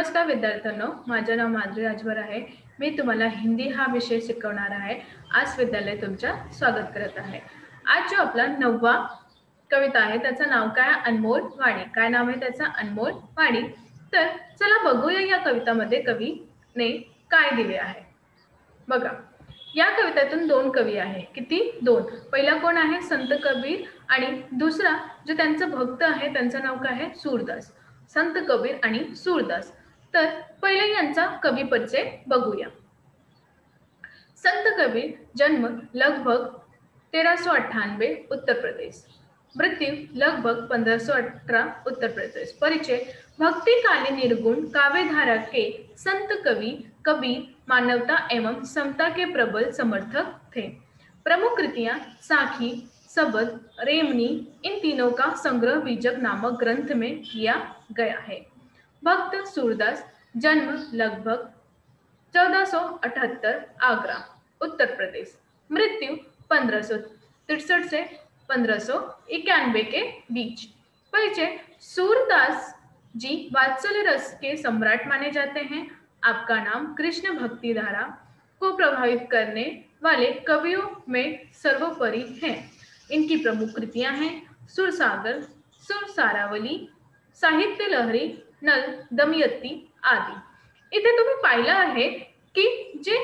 नमस्कार विद्यार्थ्यांनो, माझे नाव माधुरी राजभर आहे. मी तुम्हाला हिंदी हा विषय शिकवणार आहे. आज विद्यालय तुमचं स्वागत करत आहे. आज जो आपला 9वा कविता आहे त्याचं नाव काय? अनमोल वाणी. काय नाव आहे त्याचं? अनमोल वाणी. तर चला बघूया या कवितामध्ये कवीने काय दिले आहे. बघा, या कवितेतून 2 कवी आहे. किती? 2. पहिला कोण आहे? संत कबीर आणि दुसरा जो त्यांचा भक्त आहे त्यांचं नाव काय आहे? सूरदास. संत कबीर आणि सूरदास. तर पहिले यांचा कवी परिचय बघूया. संत कबीर जन्म लगभग 1398 उत्तर प्रदेश, मृत्यू लगभग 1518 उत्तर प्रदेश. परिचय: भक्ति काले निर्गुण काव्यधारा के संत कवि कबीर मानवता एवं समता के प्रबल समर्थक थे. प्रमुख कृतियां साखी, सबद, रेमनी, इन तीनों का संग्रह बीजक नामक ग्रंथ में किया गया है. भक्त सूरदास जन्म लगभग 1478 आगरा उत्तर प्रदेश, मृत्यु 1563 से 1591 के बीच. परिचय: सूरदास जी वात्सल्य रस के सम्राट माने जाते हैं. आपका नाम कृष्ण भक्ति धारा को प्रभावित करने वाले कवियों में सर्वोपरि हैं. इनकी प्रमुख कृतियां हैं सुरसागर, सुरसारावली, साहित्य लहरी, नल, दमयंती आदि. इथे तुम्ही पाहिलं आहे की जे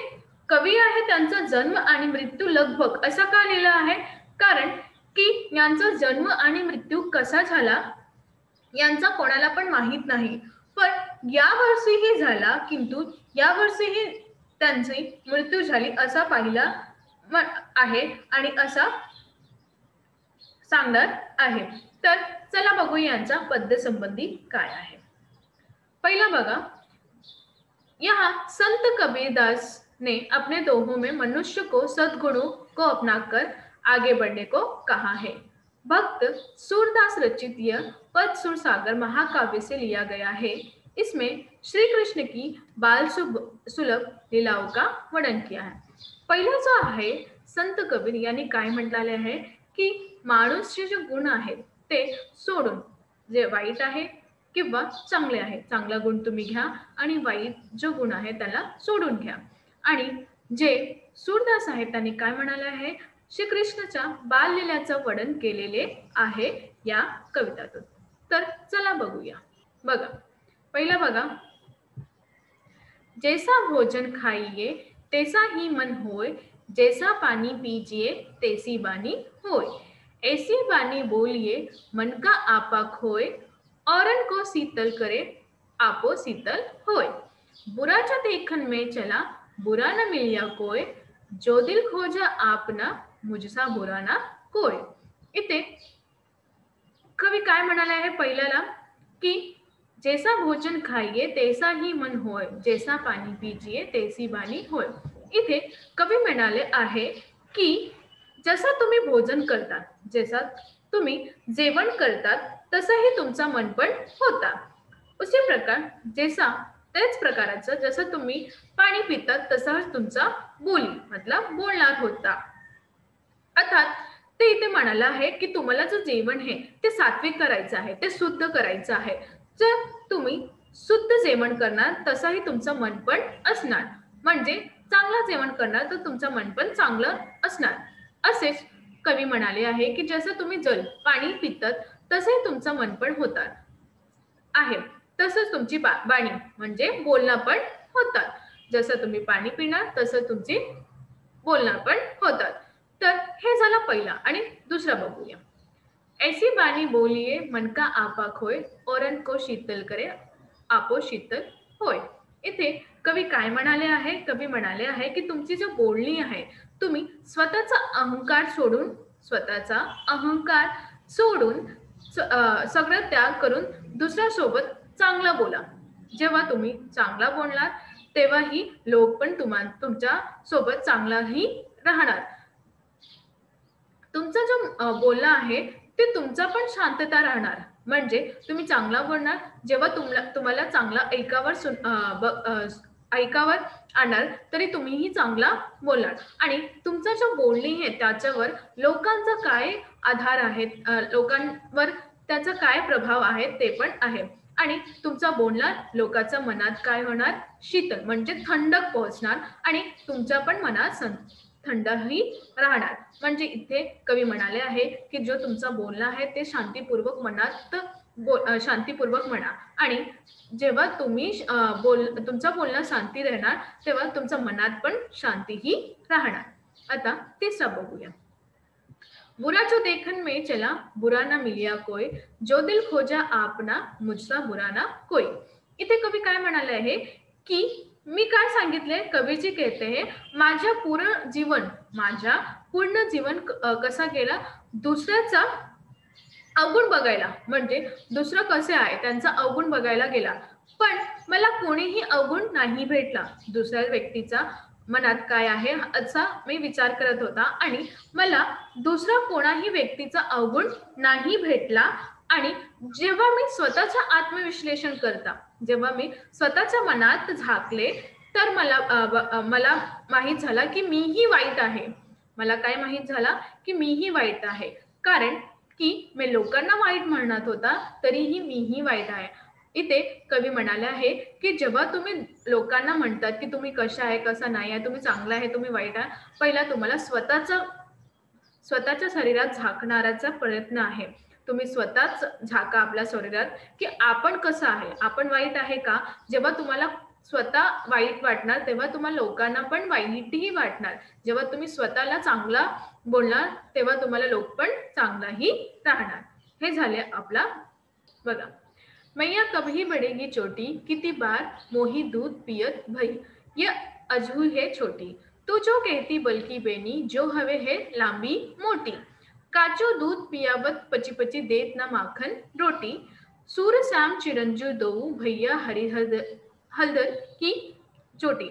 कवी आहे त्यांचा जन्म आणि मृत्यू लगभग असा का लिहिला आहे? कारण की यांचा जन्म आणि मृत्यू कसा झाला यांचा कोणाला पण माहित नाही. पण या वर्षीही झाला, किंतु या वर्षीही त्यांची मृत्यू झाली असा पाहिला आहे आणि असा सांगणार आहे. तर चला बघूया यांचा पद्य संबंधी काय आहे. पहिला बघा, यहाँ संत कबीरदास ने अपने दोहों में मनुष्य को सद्गुणों को अपनाकर आगे बढ़ने को कहा है. भक्त सूरदास रचित यह पद सुरसागर महाकाव्य से लिया गया है. इसमें श्री कृष्ण की बाल सुलभ लीलाओं का वर्णन किया है. पहिला जो आहे संत कबीर यांनी काय म्हटलेले आहे की माणूसचे जे गुण आहेत ते सोडून जे वाईट आहे किंवा चांगले आहे, चांगला गुण तुम्ही घ्या आणि वाईट जो गुण आहे त्याला सोडून घ्या. आणि जे सूरदास आहेत त्यांनी काय म्हणाले आहे? श्रीकृष्णाच्या बाललीलाचं वर्णन केलेले आहे या कवितातून. तर चला बघूया. बघा, पहिला बघा, जैसा भोजन खाइए तैसा ही मन होय, जैसा पानी पीजिए तैसी बानी होय, ऐसी बानी बोलिए मन का आपा खोय, औरन को शीतल करे आपो शीतल होय. बुरा जो देखन में चला बुरा न मिलिया कोय, जो दिल खोजा आपना मुझसा बुरा ना कोय. इथे कवी काय म्हणाले आहे? पहिल्याला की जैसा भोजन खाइए तैसा ही मन होय, जैसा पाणी पीजिए तैसी बानी होय. इथे कवी म्हणाले आहे की जसं तुम्ही भोजन करतात, जैसा तुम्ही जेवण करतात तसंही तुमचा मन पण होता. उसी प्रकार जैसा तेच प्रकाराचं जसं तुम्ही पाणी पितात तसंच तुमचा बोली मतलब बोलणार होता. अर्थात ते इथे म्हणाला आहे की तुम्हाला जो जेवण आहे ते सात्विक करायचं आहे, ते शुद्ध करायचं आहे. जर तुम्ही शुद्ध जेवण करणार तसंही तुमचं मन पण असणार, म्हणजे चांगलं जेवण करणार तर तुमचं मन पण चांगलं असणार. असेच कवी म्हणाले आहे की जसं तुम्ही जल पाणी पितात तसे तुमचं मन पण होतात आहे, तसंच तुमची बाणी म्हणजे बोलणं पण होतात. जसं तुम्ही पाणी पिणार तसं तुमची बोलणं पण होतात. तर हे झालं पहिला. आणि दुसरा बघूया. ऐसी बानी बोलिए मन का आपा खोय, औरन को शीतल करे आपो शीतल होय. इथे कवी काय म्हणाले आहे? कवी म्हणाले आहे की तुमची जो बोलणी आहे तुम्ही स्वतःचा अहंकार सोडून सगळं त्याग करून दुसऱ्यासोबत चांगला बोला. जेव्हा तुम्ही चांगला बोलणार तेव्हाही लोक पण तुमच्या सोबत चांगलाही राहणार. तुमचा जो बोलणं आहे ते तुमचा पण शांतता राहणार, म्हणजे तुम्ही चांगला बोलणार. जेव्हा तुम्हाला चांगला ऐकावर आणणार तरी तुम्हीही चांगला बोलणार. आणि तुमचा जो बोलणी आहे त्याच्यावर लोकांचा काय आधार आहे, लोकांवर त्याचा काय प्रभाव आहे ते पण आहे. आणि तुमचा बोलणं लोकांच्या मनात काय होणार, शीतल म्हणजे थंडक पोहोचणार आणि तुमच्या पण मनात थंडही राहणार. म्हणजे इथे कवी म्हणाले आहे की जो तुमचा बोलणं आहे ते शांतीपूर्वक मनात शांतीपूर्वक म्हणा आणि जेव्हा तुम्ही तुमचं बोलणं शांती राहणार तेव्हा तुमच्या मनात पण शांतीही राहणार. आता तिसरा बघूया. बुरा जो देखन में चला बुरा ना मिलिया कोई, जो दिल खोजा आपना मुझसा बुरा ना कोई. इथे कवी काय म्हणाले आहे की मी काय सांगितले, कवीजी कहते हैं माझ्या पूर्ण जीवन कसा गेला दुसऱ्याचा अवगुण बघायला, म्हणजे दुसरं कसे आहे त्यांचा अवगुण बघायला गेला, पण मला कोणीही अवगुण नाही भेटला. दुसऱ्या व्यक्तीचा मनात काय आहे असा मी विचार करत होता आणि मला दुसरा कोणाही व्यक्तीचा अवगुण नाही भेटला. आणि जेव्हा मी स्वतःचं आत्मविश्लेषण करता, जेव्हा मी स्वतःच्या मनात झाकले तर मला माहीत झाला की मीही वाईट आहे. मला काय माहीत झाला की मीही वाईट आहे, कारण की मी लोकांना वाईट म्हणत होता तरीही मीही वाईट आहे. इथे कवी म्हणाले आहे की जेव्हा तुम्ही लोकांना म्हणतात की तुम्ही कशा आहे कसा नाही आहे, तुम्ही चांगला आहे तुम्ही वाईट आहे, पहिला तुम्हाला स्वतःच्या शरीरात झाकणाराचा प्रयत्न आहे. तुम्ही स्वतःच झाका आपल्या शरीरात की आपण कसं आहे, आपण वाईट आहे का. जेव्हा तुम्हाला स्वतः वाईट वाटणार तेव्हा तुम्हाला लोकांना पण वाईटही वाटणार. जेव्हा तुम्ही स्वतःला चांगला बोलणार तेव्हा तुम्हाला लोक पण चांगलाही राहणार. हे झाले आपला बघा. मैया कभी बढ़ेगी चोटी, किती बार मोही दूध पियत भई, ये अजू है छोटी, तू जो कहती बल्कि बेनी, जो हवे है लांबी मोटी, काचो दूध पियावत पची पची देत ना माखन रोटी, सूर श्याम चिरंजीव दऊ भैया हलदर की चोटी.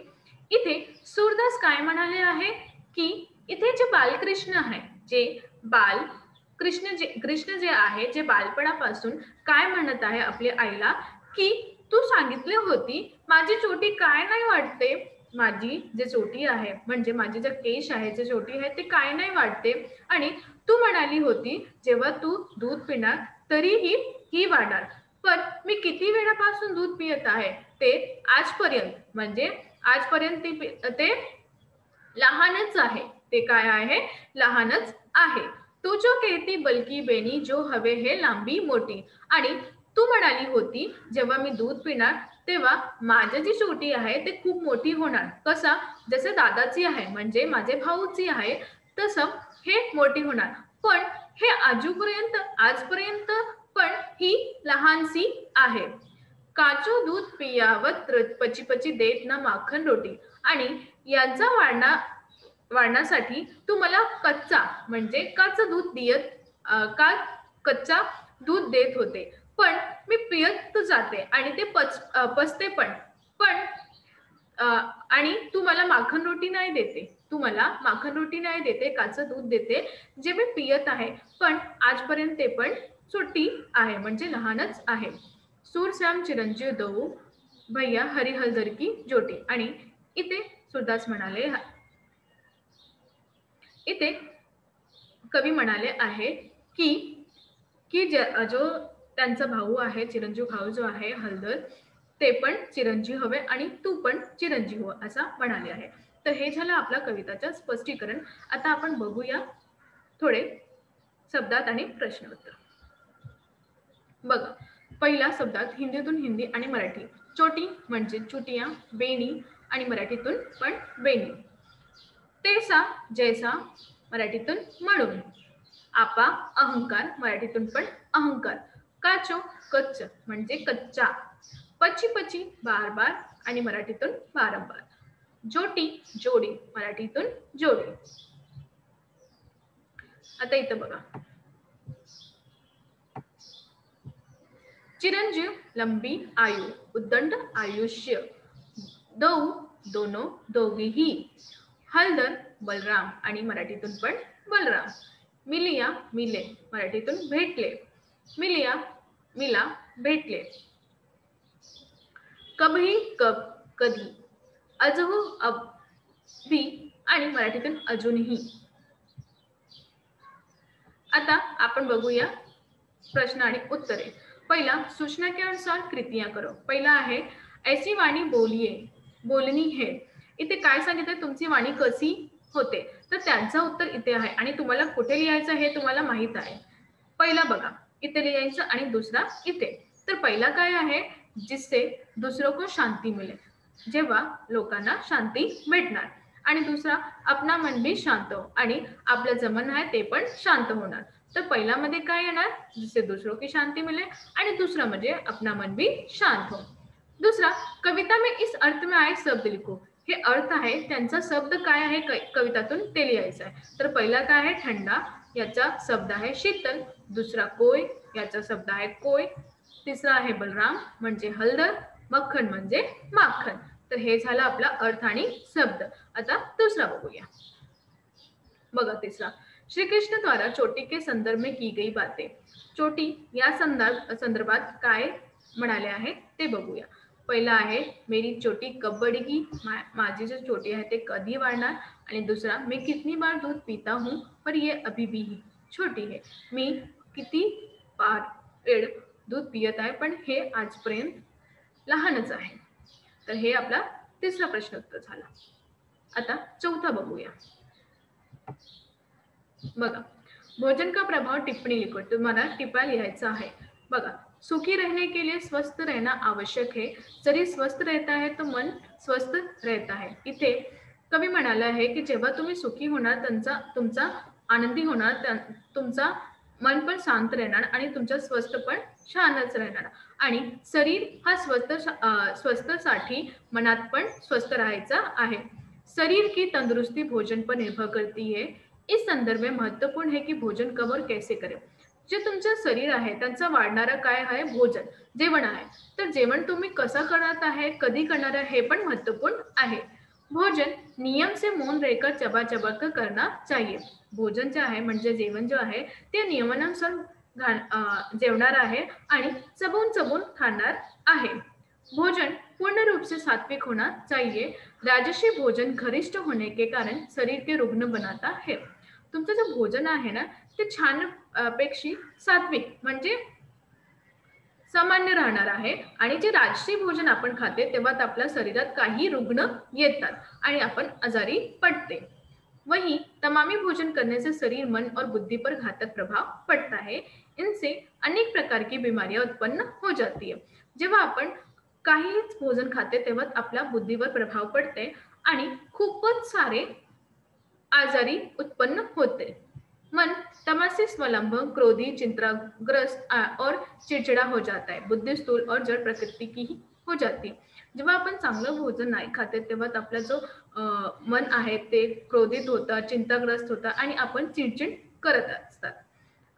इथे सूरदास काय म्हणाले आहे की इथे जे बालकृष्ण आहे, जे बाल कृष्ण जे आहे, जे बालपणापासून काय म्हणत आहे आपल्या आईला की तू सांगितले होती माझी चोटी काय नाही वाटते, माझी जे चोटी आहे म्हणजे माझे जे केश आहे जे चोटी आहे ते काय नाही वाटते, आणि तू म्हणाली होती जेव्हा तू दूध पिणार तरीही ही वाढणार, पण मी किती वेळापासून दूध पियत आहे ते आजपर्यंत, म्हणजे आजपर्यंत ते लहानच आहे, ते काय आहे लहानच आहे. तू जो कहती बल्कि बेनी, जो हवे हे लांबी मोठी, आणि तू म्हणाली होती जेव्हा मी दूध पिणार तेव्हा माझी जी चोटी आहे ते खूप मोठी होणार, कसा जसे दादाची आहे म्हणजे माझे भाऊची आहे तसं हे मोठी होणार, पण हे आजपर्यंत पण ही लहानशी आहे. काचो दूध पियावत पची पची देत ना माखन रोटी, आणि यांचा वाढण्यासाठी तू मला कच्चा म्हणजे काचं दूध कच्चा दूध देत होते, पण मी पियत जाते आणि ते पचते पण आणि तू मला माखन रोटी नाही देते, काचं दूध देते जे मी पियत आहे, पण आजपर्यंत ते पण छोटी आहे म्हणजे लहानच आहे. सूर श्याम चिरंजीव दऊ भैया हरिहलदर की जोटी. आणि इथे सुरदास म्हणाले, इथे कवी म्हणाले आहे की की जो त्यांचा भाऊ आहे चिरंजीव भाऊ जो आहे हलदर, ते पण चिरंजीव हवे आणि तू पण चिरंजीव हो असा म्हणाले आहे. तर हे झालं आपला कविताचं स्पष्टीकरण. आता आपण बघूया थोडे शब्दात आणि प्रश्नोत्तर. बघा, पहिल्या शब्दात हिंदीतून हिंदी आणि मराठी. चोटी म्हणजे चुटिया, बेणी आणि मराठीतून पण बेणी. तेसा जैसा मराठीतून म्हणून. आपा अहंकार मराठीतून पण अहंकार. काचो कच्च म्हणजे कच्चा. पची पची बार बार आणि मराठीतून वारंवार. जोटी जोडी मराठीतून जोडी. आता इथं बघा, चिरंजीव लंबी आयु, उद्दंड आयुष्य. दौ दोनो दोघीही. हलदर बलराम आणि मराठीतून पण बलराम. मिलिया मिले मराठीतून भेटले. मिलिया मिला भेटले. कभी कब कधी. अजहू अभी आणि मराठीतून अजूनही. आता आपण बघूया प्रश्न आणि उत्तरे. पहिला, सूचना के अनुसार कृतियां करो. पहिला आहे ऐसी वाणी बोलिये, बोलणी है. इथे काय सांगितलं, तुमची वाणी कशी होते, तर त्यांचं उत्तर इथे आहे आणि तुम्हाला कुठे लिहायचं हे तुम्हाला माहित आहे. पहिला बघा, इथे लिहायचं आणि दुसरा इथे. तर पहिला काय आहे, जिससे दूसरों को शांती मिले, जेव्हा लोकांना शांती भेटणार. आणि दुसरा, अपना मन भी शांत हो, आणि आपलं जे मन आहे ते पण शांत होणार. तर पहिला मध्ये काय येणार, जिससे दूसरों की शांति मिले, आणि दुसरा म्हणजे अपना मन भी शांत हो. दुसरा, कविता में इस अर्थ में आए शब्द लिखो. हे अर्थ आहे, त्यांचा शब्द काय आहे कवितातून ते लिहायचं आहे. तर पहिला काय आहे, ठंडा, याचा शब्द आहे शीतल. दुसरा, कोय, याचा शब्द आहे कोय. तिसरा आहे बलराम, म्हणजे हलदर. मक्खन म्हणजे माखन. तर हे झालं आपला अर्थ आणि शब्द. आता दुसरा बघूया. बघा तिसरा, श्री कृष्ण द्वारा चोटी के संदर्भ में की गई बातें. चोटी या संदर्भात काय म्हणाले आहे ते बघूया. पहिला आहे, मेरी चोटी कब बढ़ेगी, माझी जो चोटी आहे ते कधी वाढणार. आणि दुसरा, मैं कितनी बार दूध पीता हूँ पर ये अभी भी छोटी है. मी किती बार वेळ दूध पियत आहे पण हे आजपर्यंत लहानच आहे. तर हे आपला तिसरा प्रश्न उत्तर झाला. आता चौथा बघूया. बघा, भोजन का प्रभाव टिप्पणी लिखो. तुम्हाला टिप्पा लिहायचा आहे. बघा, सुखी रहने के लिए स्वस्थ रहना आवश्यक है. जरी स्वस्थ रहता है तो मन स्वस्थ रहता है. इथे कवी म्हणाला आहे की जेव्हा तुम्ही सुखी होणार, तुमचा आनंदी होणार, तुमचा मन पण शांत राहणार आणि तुमचा स्वस्थ पण छानच राहणार. आणि शरीर हा स्वस्थसाठी मनात पण स्वस्थ राहायचा आहे. शरीर की तंदुरुस्ती भोजन पर निर्भर करती है. इस संदर्भ में महत्वपूर्ण है की भोजन कब और कैसे करें. जे तुमचं शरीर आहे त्यांचा वाढणारा काय आहे, भोजन, जेवण आहे. तर जेवण तुम्ही कसं करणार आहे, कधी करणार आहे, हे पण महत्वपूर्ण आहे. भोजन नियम से मौन रहकर चबा चबा कर करना चाहिए. भोजन जे आहे म्हणजे जेवण जे आहे ते नियमानुसार जेवणार आहे आणि चबून चबून खाणार आहे. भोजन पूर्ण रूप से सात्विक होना चाहिए. राजसी भोजन घरिष्ठ होने के कारण शरीर के रुग्ण बनाता है. तुमचं जे भोजन आहे ना ते छान पेक्षी सात्विक म्हणजे सामान्य राहणार आहे. आणि जे राजसी भोजन आपण खाते तेव्हा आपल्या शरीरात काही रुग्ण येतात आणि आपण आजारी पडते. वहीं तमामी भोजन करने से शरीर, मन और बुद्धि पर घातक प्रभाव पड़ता है. इनसे अनेक प्रकार की बीमारियां उत्पन्न हो जाती है. जेव्हा आपण काहीच भोजन खाते तेव्हा आपल्या बुद्धीवर प्रभाव पडते आणि खूपच सारे आजारी उत्पन्न होते. मन तमसे स्वलंब, क्रोधी, चिंताग्रस्त और चिड़चिड़ा हो जाता है. बुद्धि स्थूल और जड़ प्रकृति की ही हो जाती है. जेव्हा आपण चांगलं भोजन नाही खाते तेव्हा आपला जो मन आहे ते क्रोधित होतं, चिंताग्रस्त होतं आणि आपण चिडचिड करत असतात.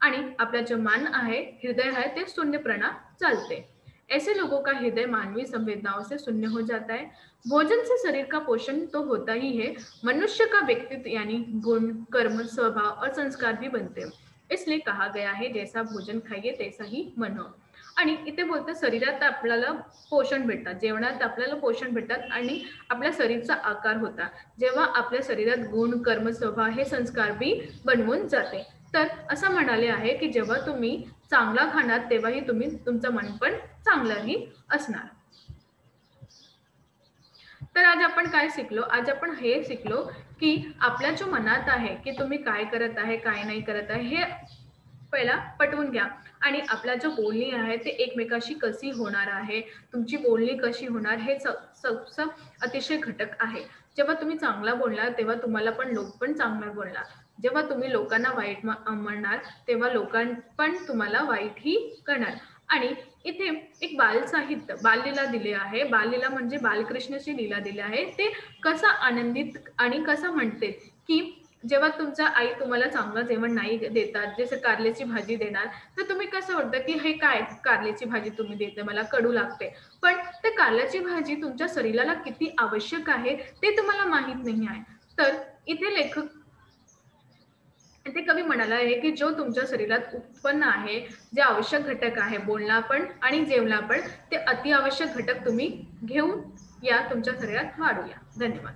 आणि आपला जो मन आहे, हृदय है, ते शून्यपणा चालते. ऐसे लोगों का हृदय मानवीय संवेदनाओं से शून्य हो जाता है. भोजन से शरीर का पोषण तो होता ही है, मनुष्य का व्यक्तित्व यानी गुण, कर्म, स्वभाव और संस्कार भी बनते हैं. इसलिए कहा गया है, जैसा भोजन खाइए तैसा ही मन हो. आणि इथे बोलतं शरीरात आपल्याला पोषण भेटतात, जेवणात आपल्याला पोषण भेटतात आणि आपल्या शरीराचा आकार होता. जेव्हा आपल्या शरीरात गुण, कर्म, स्वभाव हे संस्कार बी बनवून जाते. तर असं म्हणाले आहे की जेव्हा तुम्ही चांगला खाणार तेव्हाही तुमचं मन पण चांगलंही असणार. तर आज आपण काय शिकलो, आज आपण हे शिकलो की आपल्या जो मनात आहे की तुम्ही काय करत आहे, काय नाही करत आहे, हे पहिला पटवून घ्या. आणि आपला जो बोलणी आहे ते एकमेकाशी कशी होणार आहे, तुमची बोलणी कशी होणार, हे अतिशय घटक आहे. जेव्हा तुम्ही चांगला बोलणार तेव्हा तुम्हाला पण लोक पण चांगलं बोलणार. जेव्हा तुम्ही लोकांना वाईट म्हणणार तेव्हा लोकां पण तुम्हाला वाईटही करणार. आणि इथे एक बालसाहित्य, बाललीला दिले आहे. बाललीला म्हणजे बालकृष्णाची लीला दिली आहे. ते कसं आनंदित आणि कसं म्हणते की जेव्हा तुमचा आई तुम्हाला चांगलं जेवण नाही देतात, जसं कारल्याची भाजी देणार, तर तुम्ही कसं वाटतं की हे काय कारल्याची भाजी तुम्ही देते, मला कडू लागते. पण ते कारल्याची भाजी तुमच्या शरीराला किती आवश्यक आहे ते तुम्हाला माहित नाही आहे. तर इथे कवी म्हणाला आहे की जो तुमच्या शरीरात उत्पन्न आहे, जे आवश्यक घटक आहे, बोलणं पण आणि जेवणं पण, ते अति आवश्यक घटक तुम्ही घेऊन या तुमच्या शरीरात वाढूया. धन्यवाद.